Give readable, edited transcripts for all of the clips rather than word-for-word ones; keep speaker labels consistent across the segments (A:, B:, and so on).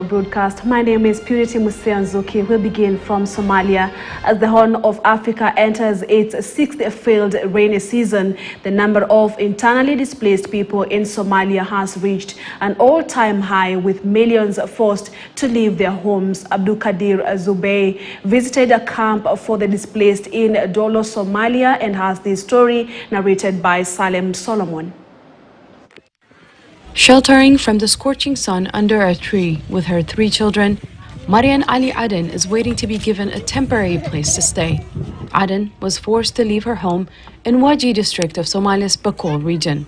A: broadcast. My name is Purity Musianzuki. We'll begin from Somalia. As the Horn of Africa enters its sixth failed rainy season, the number of internally displaced people in Somalia has reached an all-time high, with millions forced to leave their homes. Abdul Kadir Zubey visited a camp for the displaced in Dolo, Somalia, and has this story narrated by Salem Solomon.
B: Sheltering from the scorching sun under a tree with her 3 children, Marian Ali Aden is waiting to be given a temporary place to stay. Aden was forced to leave her home in Waji district of Somalia's Bakol region.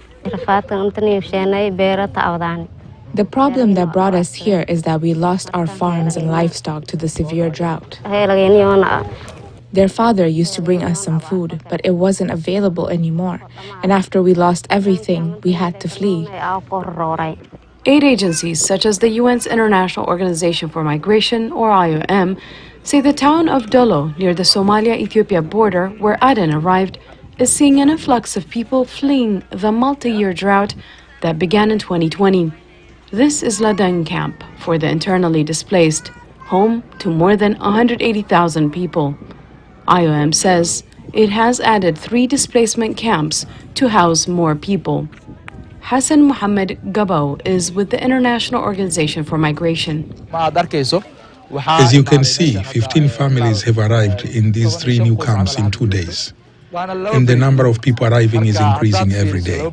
C: The problem that brought us here is that we lost our farms and livestock to the severe drought. Their father used to bring us some food, but it wasn't available anymore. And after we lost everything, we had to flee.
B: Aid agencies such as the UN's International Organization for Migration, or IOM, say the town of Dolo, near the Somalia-Ethiopia border where Aden arrived, is seeing an influx of people fleeing the multi-year drought that began in 2020. This is Ladang camp for the internally displaced, home to more than 180,000 people. IOM says it has added 3 displacement camps to house more people. Hassan Mohammed Gabo is with the International Organization for Migration.
D: As you can see, 15 families have arrived in these 3 new camps in 2 days. And the number of people arriving is increasing every day.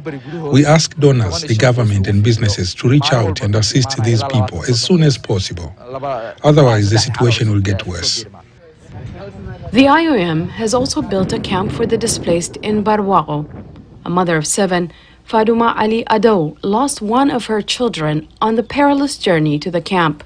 D: We ask donors, the government and businesses to reach out and assist these people as soon as possible. Otherwise, the situation will get worse.
B: The IOM has also built a camp for the displaced in Barwaqo. A mother of 7, Faduma Ali Ado, lost one of her children on the perilous journey to the camp.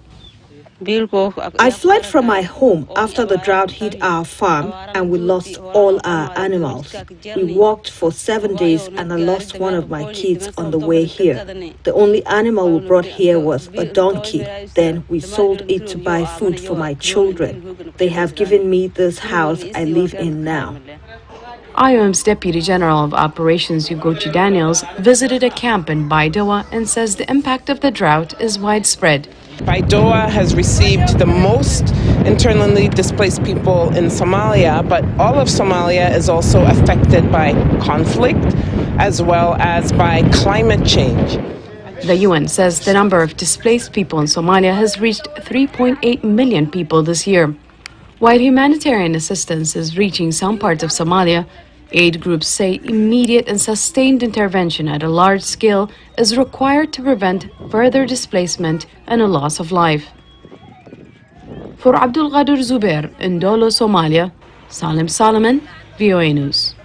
E: I fled from my home after the drought hit our farm and we lost all our animals. We walked for 7 days and I lost one of my kids on the way here. The only animal we brought here was a donkey. Then we sold it to buy food for my children. They have given me this house I live in now.
B: IOM's Deputy General of Operations Ugochi Daniels visited a camp in Baidoa and says the impact of the drought is widespread.
F: Baidoa has received the most internally displaced people in Somalia, but all of Somalia is also affected by conflict as well as by climate change.
B: The UN says the number of displaced people in Somalia has reached 3.8 million people this year. While humanitarian assistance is reaching some parts of Somalia, aid groups say immediate and sustained intervention at a large scale is required to prevent further displacement and a loss of life. For Abdul Qadir Zubair in Dolo, Somalia, Salem Solomon, VOA News.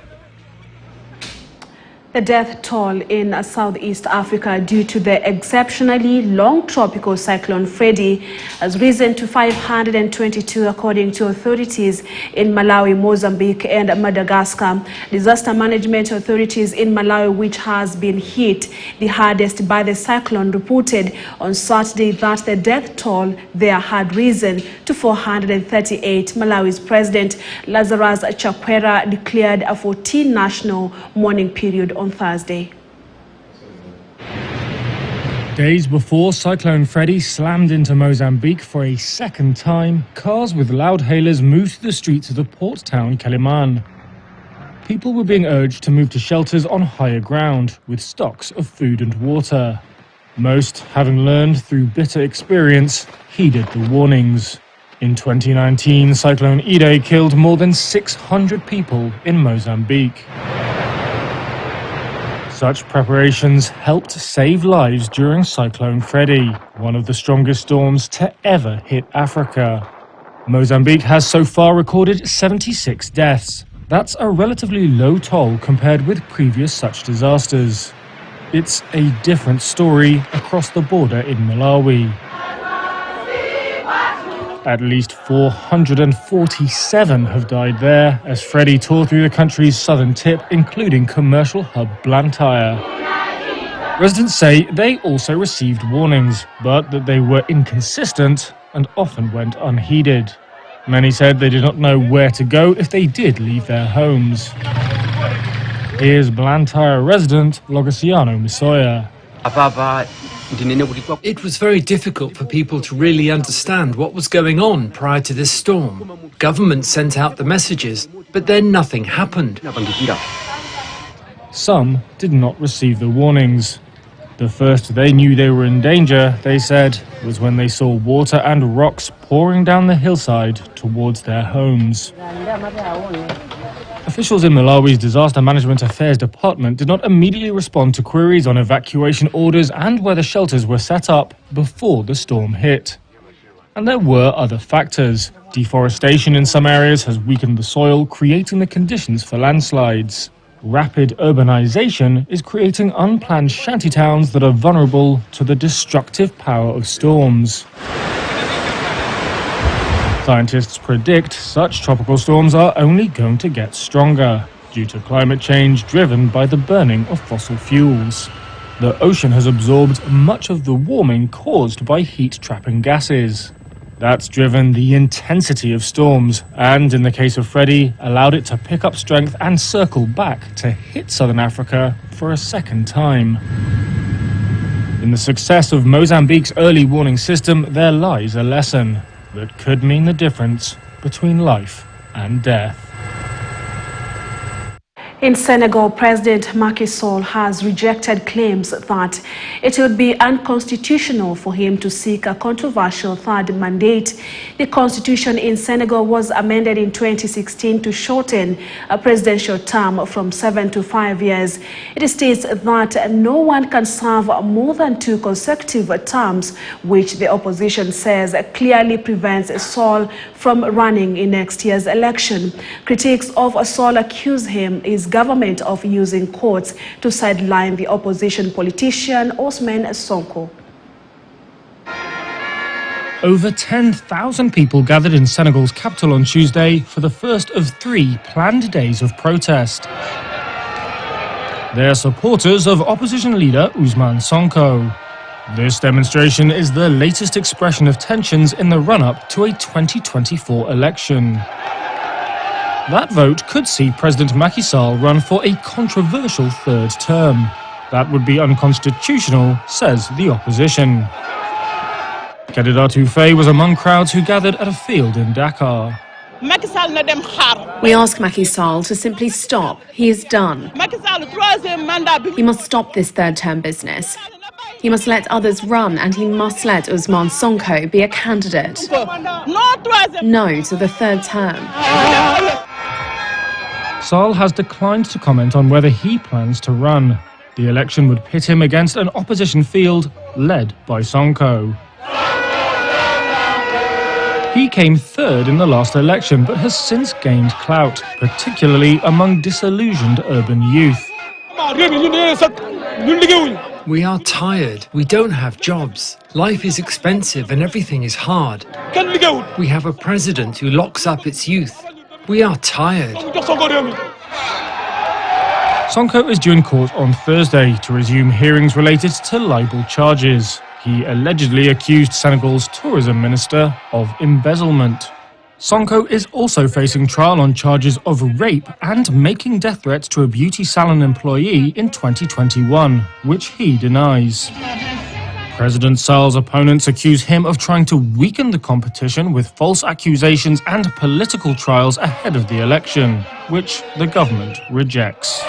A: The death toll in Southeast Africa due to the exceptionally long tropical cyclone Freddy has risen to 522 according to authorities in Malawi, Mozambique and Madagascar. Disaster management authorities in Malawi, which has been hit the hardest by the cyclone, reported on Saturday that the death toll there had risen to 438. Malawi's President Lazarus Chakwera declared a 14 national mourning period on Thursday.
G: Days before Cyclone Freddy slammed into Mozambique for a second time, cars with loud hailers moved to the streets of the port town Quelimane. People were being urged to move to shelters on higher ground with stocks of food and water. Most, having learned through bitter experience, heeded the warnings. In 2019, Cyclone Idai killed more than 600 people in Mozambique. Such preparations helped save lives during Cyclone Freddy, one of the strongest storms to ever hit Africa. Mozambique has so far recorded 76 deaths. That's a relatively low toll compared with previous such disasters. It's a different story across the border in Malawi. At least 447 have died there as Freddy tore through the country's southern tip, including commercial hub Blantyre. Residents say they also received warnings, but that they were inconsistent and often went unheeded. Many said they did not know where to go if they did leave their homes. Here's Blantyre resident Logosiano Misoya.
H: It was very difficult for people to really understand what was going on prior to this storm. Government sent out the messages, but then nothing happened.
G: Some did not receive the warnings. The first they knew they were in danger, they said, was when they saw water and rocks pouring down the hillside towards their homes. Officials in Malawi's Disaster Management Affairs Department did not immediately respond to queries on evacuation orders and where the shelters were set up before the storm hit. And there were other factors. Deforestation in some areas has weakened the soil, creating the conditions for landslides. Rapid urbanization is creating unplanned shantytowns that are vulnerable to the destructive power of storms. Scientists predict such tropical storms are only going to get stronger due to climate change driven by the burning of fossil fuels. The ocean has absorbed much of the warming caused by heat-trapping gases. That's driven the intensity of storms and, in the case of Freddy, allowed it to pick up strength and circle back to hit southern Africa for a second time. In the success of Mozambique's early warning system, there lies a lesson that could mean the difference between life and death.
A: In Senegal, President Macky Sall has rejected claims that it would be unconstitutional for him to seek a controversial third mandate. The constitution in Senegal was amended in 2016 to shorten a presidential term from 7 to 5 years. It states that no one can serve more than 2 consecutive terms, which the opposition says clearly prevents Sall from running in next year's election. Critics of Sall accuse his government of using courts to sideline the opposition politician Ousmane Sonko.
G: Over 10,000 people gathered in Senegal's capital on Tuesday for the first of 3 planned days of protest. They're supporters of opposition leader Ousmane Sonko. This demonstration is the latest expression of tensions in the run-up to a 2024 election. That vote could see President Macky Sall run for a controversial third term. That would be unconstitutional, says the opposition. Kedidatu Faye was among crowds who gathered at a field in Dakar.
B: We ask Macky Sall to simply stop. He is done. He must stop this third-term business. He must let others run, and he must let Ousmane Sonko be a candidate. No to the third term.
G: Sall has declined to comment on whether he plans to run. The election would pit him against an opposition field led by Sonko. He came third in the last election, but has since gained clout, particularly among disillusioned urban youth.
H: We are tired. We don't have jobs. Life is expensive and everything is hard. We have a president who locks up its youth. We are tired.
G: Sonko is due in court on Thursday to resume hearings related to libel charges. He allegedly accused Senegal's tourism minister of embezzlement. Sonko is also facing trial on charges of rape and making death threats to a beauty salon employee in 2021, which he denies. President Sall's opponents accuse him of trying to weaken the competition with false accusations and political trials ahead of the election, which the government rejects.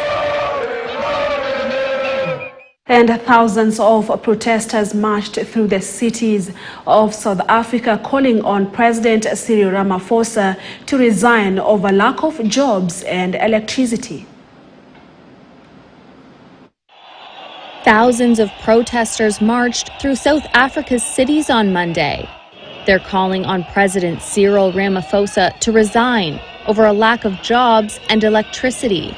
A: And thousands of protesters marched through the cities of South Africa calling on President Cyril Ramaphosa to resign over lack of jobs and electricity.
I: Thousands of protesters marched through South Africa's cities on Monday. They're calling on President Cyril Ramaphosa to resign over a lack of jobs and electricity.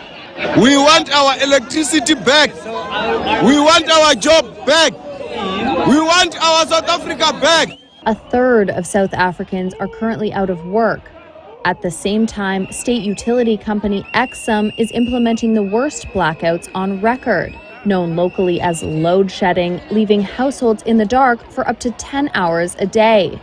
J: We want our electricity back. We want our job back. We want our South Africa back.
I: A third of South Africans are currently out of work. At the same time, state utility company Exxon is implementing the worst blackouts on record, known locally as load shedding, leaving households in the dark for up to 10 hours a day.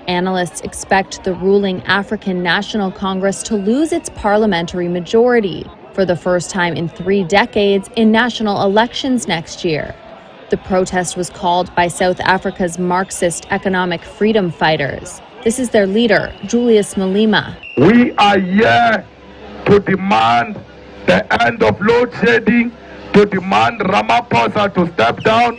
I: Analysts expect the ruling African National Congress to lose its parliamentary majority for the first time in 3 decades in national elections next year. The protest was called by South Africa's Marxist economic freedom fighters. This is their leader, Julius Malema.
K: We are here to demand the end of load shedding, to demand Ramaphosa to step down,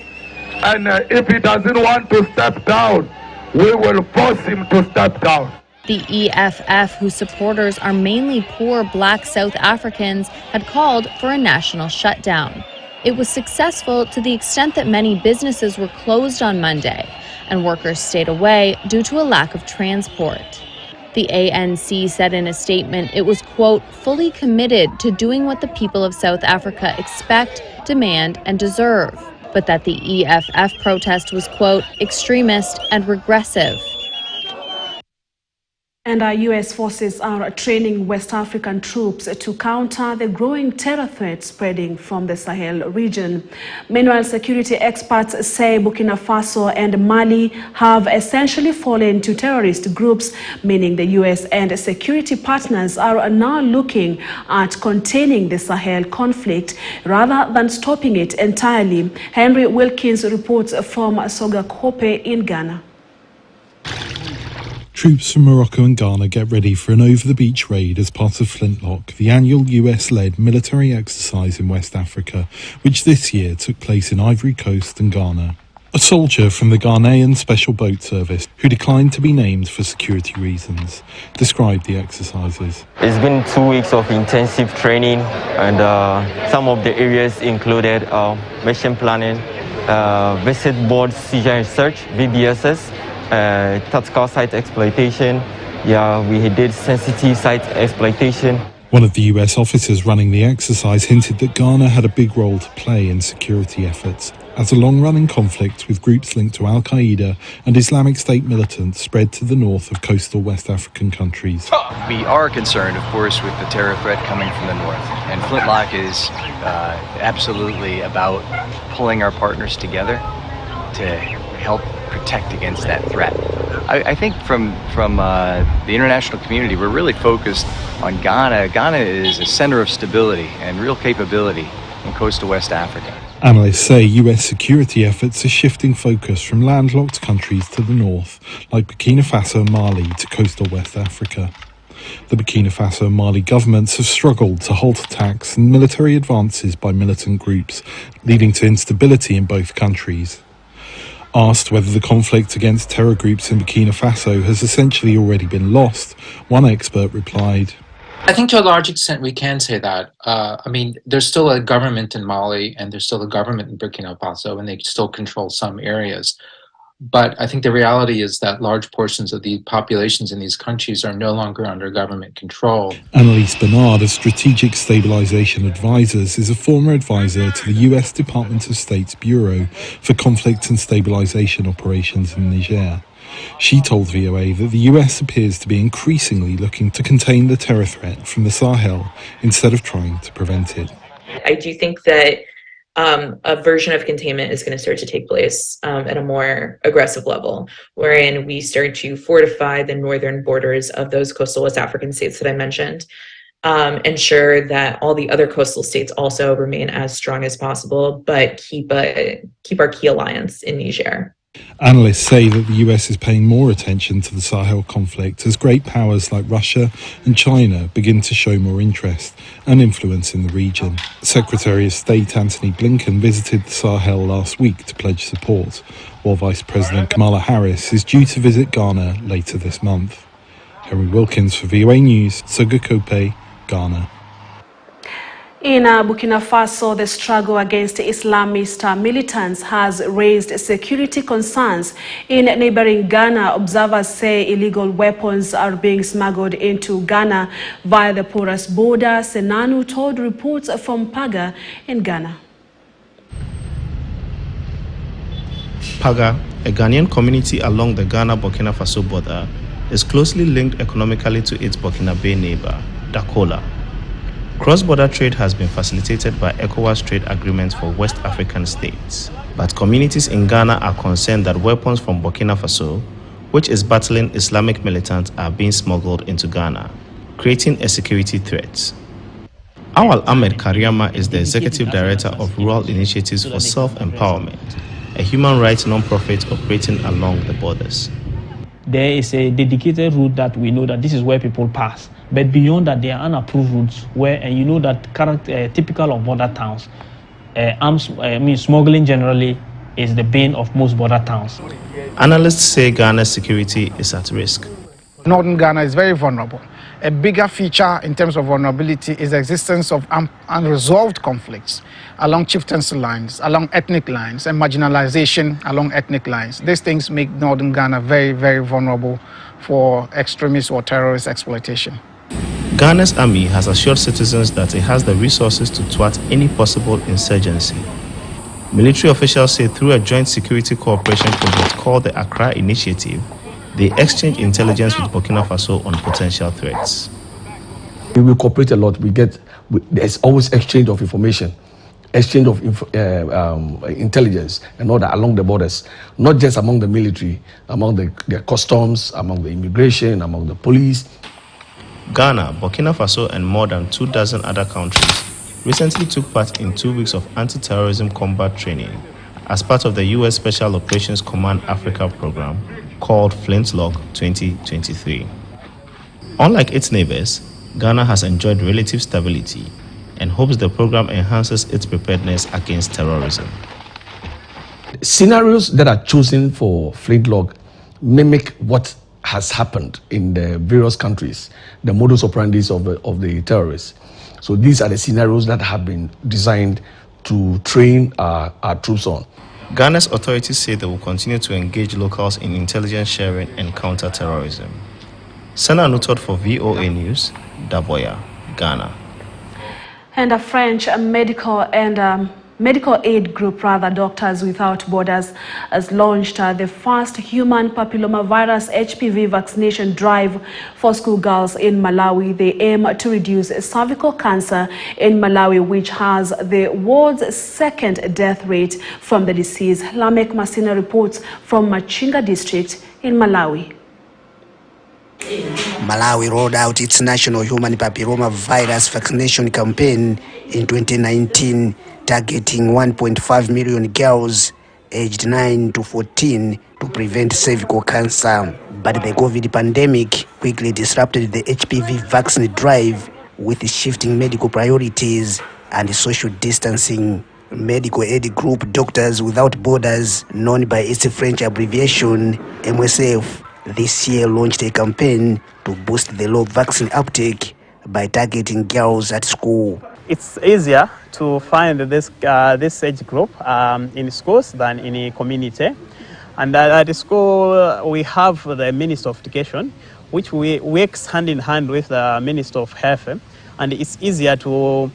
K: and if he doesn't want to step down, we will force him to step down.
I: The EFF, whose supporters are mainly poor black South Africans, had called for a national shutdown. It was successful to the extent that many businesses were closed on Monday, and workers stayed away due to a lack of transport. The ANC said in a statement it was, quote, fully committed to doing what the people of South Africa expect, demand, and deserve, but that the EFF protest was, quote, extremist and regressive.
A: And our U.S. forces are training West African troops to counter the growing terror threat spreading from the Sahel region. Meanwhile, security experts say Burkina Faso and Mali have essentially fallen to terrorist groups, meaning the U.S. and security partners are now looking at containing the Sahel conflict rather than stopping it entirely. Henry Wilkins reports from Sogakope in Ghana.
L: Troops from Morocco and Ghana get ready for an over-the-beach raid as part of Flintlock, the annual US-led military exercise in West Africa, which this year took place in Ivory Coast and Ghana. A soldier from the Ghanaian Special Boat Service, who declined to be named for security reasons, described the exercises.
M: It's been 2 weeks of intensive training, and some of the areas included mission planning, visit board seizure and search, VBSS, tactical site exploitation. We did sensitive site exploitation.
L: One of the US officers running the exercise hinted that Ghana had a big role to play in security efforts, as a long-running conflict with groups linked to Al-Qaeda and Islamic State militants spread to the north of coastal West African countries.
N: We are concerned, of course, with the terror threat coming from the north, and Flintlock is absolutely about pulling our partners together to help protect against that threat. I think from the international community, we're really focused on Ghana. Ghana is a center of stability and real capability in coastal West Africa.
L: Analysts say US security efforts are shifting focus from landlocked countries to the north, like Burkina Faso and Mali, to coastal West Africa. The Burkina Faso and Mali governments have struggled to halt attacks and military advances by militant groups, leading to instability in both countries. Asked whether the conflict against terror groups in Burkina Faso has essentially already been lost, one expert replied,
O: I think to a large extent we can say that. There's still a government in Mali and there's still a government in Burkina Faso, and they still control some areas. But I think the reality is that large portions of the populations in these countries are no longer under government control.
L: Annalise Bernard of Strategic Stabilization Advisors is a former advisor to the US Department of State's Bureau for Conflict and Stabilization Operations in Niger. She told VOA that the US appears to be increasingly looking to contain the terror threat from the Sahel instead of trying to prevent it.
P: I do think that a version of containment is going to start to take place at a more aggressive level, wherein we start to fortify the northern borders of those coastal West African states that I mentioned, ensure that all the other coastal states also remain as strong as possible, but keep our key alliance in Niger.
L: Analysts say that the US is paying more attention to the Sahel conflict as great powers like Russia and China begin to show more interest and influence in the region. Secretary of State Antony Blinken visited the Sahel last week to pledge support, while Vice President Kamala Harris is due to visit Ghana later this month. Henry Wilkins for VOA News, Sogakope, Ghana.
A: In Burkina Faso, the struggle against Islamist militants has raised security concerns. In neighboring Ghana, observers say illegal weapons are being smuggled into Ghana via the porous border. Senanu told reports from Paga in Ghana.
Q: Paga, a Ghanaian community along the Ghana-Burkina Faso border, is closely linked economically to its Burkinabe neighbor, Dakola. Cross-border trade has been facilitated by ECOWAS trade agreements for West African states. But communities in Ghana are concerned that weapons from Burkina Faso, which is battling Islamic militants, are being smuggled into Ghana, creating a security threat. Awal Ahmed Karyama is the Executive Director of Rural Initiatives for Self-Empowerment, a human rights non-profit operating along the borders.
R: There is a dedicated route that we know that this is where people pass. But beyond that, there are unapproved routes where, and you know that typical of border towns, smuggling generally is the bane of most border towns.
Q: Analysts say Ghana's security is at risk.
S: Northern Ghana is very vulnerable. A bigger feature in terms of vulnerability is the existence of unresolved conflicts along chieftaincy lines, along ethnic lines, and marginalization along ethnic lines. These things make Northern Ghana very, very vulnerable for extremist or terrorist exploitation.
Q: Ghana's army has assured citizens that it has the resources to thwart any possible insurgency. Military officials say through a joint security cooperation project called the Accra Initiative, they exchange intelligence with Burkina Faso on potential threats.
T: We cooperate a lot. There's always exchange of information, exchange of intelligence and all that along the borders, not just among the military, among the customs, among the immigration, among the police.
Q: Ghana, Burkina Faso, and more than 24 other countries recently took part in 2 weeks of anti-terrorism combat training as part of the U.S. Special Operations Command Africa program called Flintlock 2023. Unlike its neighbors, Ghana has enjoyed relative stability and hopes the program enhances its preparedness against terrorism.
T: Scenarios that are chosen for Flintlock mimic what has happened in the various countries, the modus operandi of the terrorists. So these are the scenarios that have been designed to train our troops on.
Q: Ghana's authorities say they will continue to engage locals in intelligence sharing and counter-terrorism. Sana Nutot for VOA News, Daboya, Ghana.
A: And a French medical aid group, Doctors Without Borders, has launched the first human papillomavirus HPV vaccination drive for schoolgirls in Malawi. They aim to reduce cervical cancer in Malawi, which has the world's second death rate from the disease. Lamek Masina reports from Machinga district in Malawi.
U: Malawi rolled out its national human papillomavirus vaccination campaign in 2019, targeting 1.5 million girls aged 9 to 14 to prevent cervical cancer. But the COVID pandemic quickly disrupted the HPV vaccine drive with shifting medical priorities and social distancing. Medical aid group Doctors Without Borders, known by its French abbreviation MSF, this year launched a campaign to boost the low vaccine uptake by targeting girls at school.
R: It's easier to find this age group in schools than in a community. And at the school, we have the Minister of Education, which works hand in hand with the Minister of Health. And it's easier to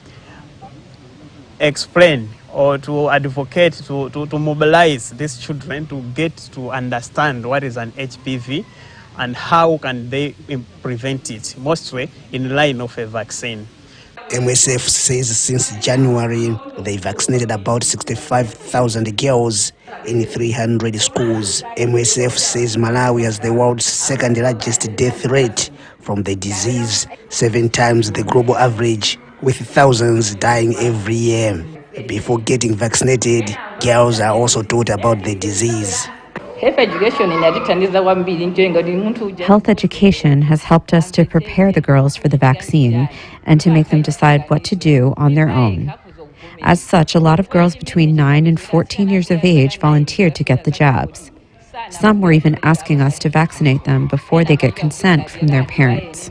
R: explain or to advocate, to mobilize these children to get to understand what is an HPV and how can they prevent it, mostly in line of a vaccine.
U: MSF says since January, they vaccinated about 65,000 girls in 300 schools. MSF says Malawi has the world's second largest death rate from the disease, 7 times the global average, with thousands dying every year. Before getting vaccinated, girls are also taught about the disease.
V: Health education has helped us to prepare the girls for the vaccine and to make them decide what to do on their own. As such, a lot of girls between 9 and 14 years of age volunteered to get the jabs. Some were even asking us to vaccinate them before they get consent from their parents.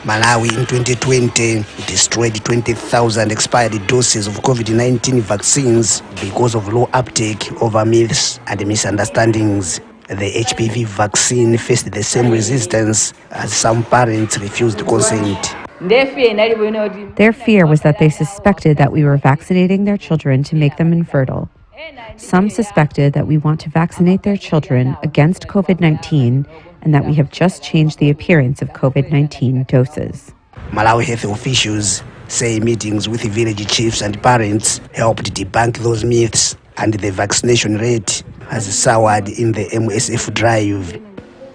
U: Malawi in 2020 destroyed 20,000 expired doses of COVID-19 vaccines because of low uptake over myths and misunderstandings. The HPV vaccine faced the same resistance as some parents refused consent.
V: Their fear was that they suspected that we were vaccinating their children to make them infertile. Some suspected that we want to vaccinate their children against COVID-19 and that we have just changed the appearance of COVID-19 doses.
U: Malawi health officials say meetings with village chiefs and parents helped debunk those myths, and the vaccination rate has soared in the MSF drive.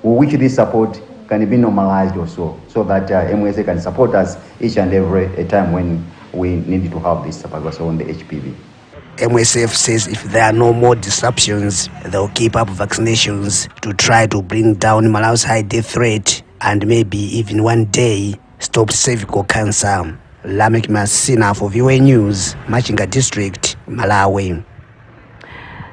W: We weekly support
C: can be normalized also, so that MSA can support us each and every time when we need to have this Sapagwaso on the HPV.
U: MSF says if there are no more disruptions, they'll keep up vaccinations to try to bring down Malawi's high death rate and maybe even one day stop cervical cancer. Lamek Masina for VOA News, Machinga District, Malawi.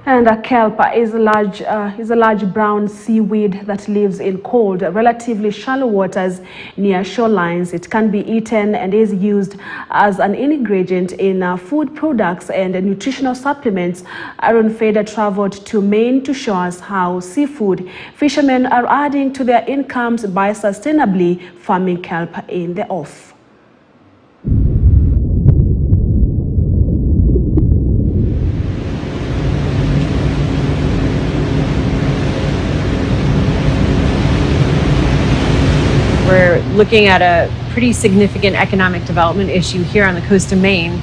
A: And a kelp is a large brown seaweed that lives in cold, relatively shallow waters near shorelines. It can be eaten and is used as an ingredient in food products and nutritional supplements. Aaron Fader traveled to Maine to show us how seafood fishermen are adding to their incomes by sustainably farming kelp in the off.
D: We're looking at a pretty significant economic development issue here on the coast of Maine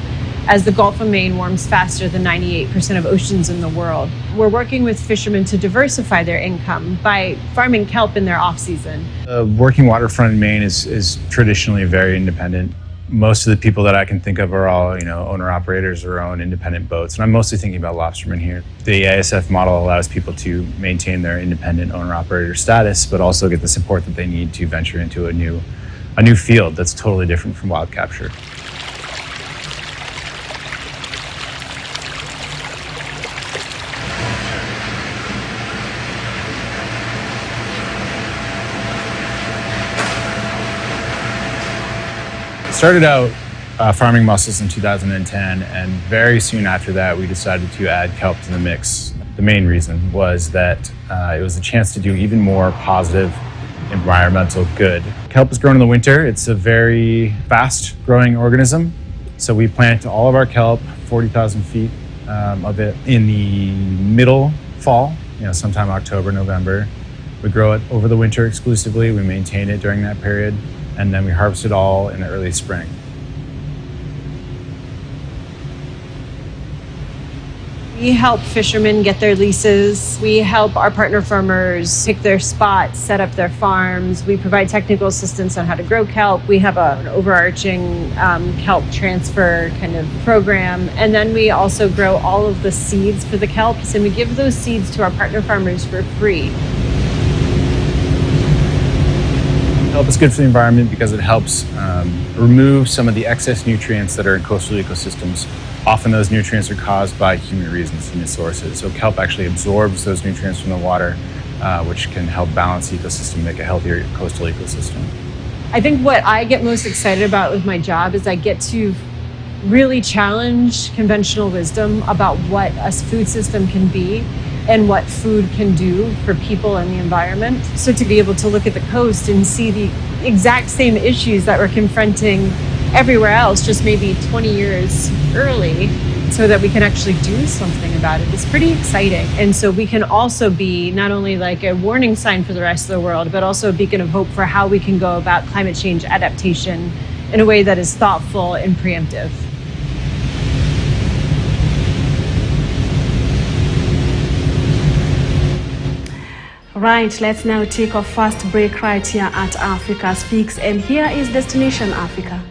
D: as the Gulf of Maine warms faster than 98% of oceans in the world. We're working with fishermen to diversify their income by farming kelp in their off-season.
W: Working waterfront in Maine is traditionally very independent. Most of the people that I can think of are all, owner-operators or own independent boats, and I'm mostly thinking about lobstermen here. The ASF model allows people to maintain their independent owner-operator status, but also get the support that they need to venture into a new field that's totally different from wild capture. Started out farming mussels in 2010, and very soon after that we decided to add kelp to the mix. The main reason was that it was a chance to do even more positive environmental good. Kelp is grown in the winter. It's a very fast growing organism, so we plant all of our kelp, 40,000 feet of it, in the middle fall, sometime October, November. We grow it over the winter exclusively. We maintain it during that period, and then we harvest it all in the early spring.
D: We help fishermen get their leases. We help our partner farmers pick their spots, set up their farms. We provide technical assistance on how to grow kelp. We have an overarching kelp transfer kind of program. And then we also grow all of the seeds for the kelps, and we give those seeds to our partner farmers for free.
W: Kelp is good for the environment because it helps remove some of the excess nutrients that are in coastal ecosystems. Often those nutrients are caused by human reasons, human sources. So kelp actually absorbs those nutrients from the water, which can help balance the ecosystem, make a healthier coastal ecosystem.
D: I think what I get most excited about with my job is I get to really challenge conventional wisdom about what a food system can be and what food can do for people and the environment. So to be able to look at the coast and see the exact same issues that we're confronting everywhere else, just maybe 20 years early, so that we can actually do something about it, is pretty exciting. And so we can also be not only like a warning sign for the rest of the world, but also a beacon of hope for how we can go about climate change adaptation in a way that is thoughtful and preemptive.
A: Right, let's now take our first break right here at Africa Speaks, and here is Destination Africa.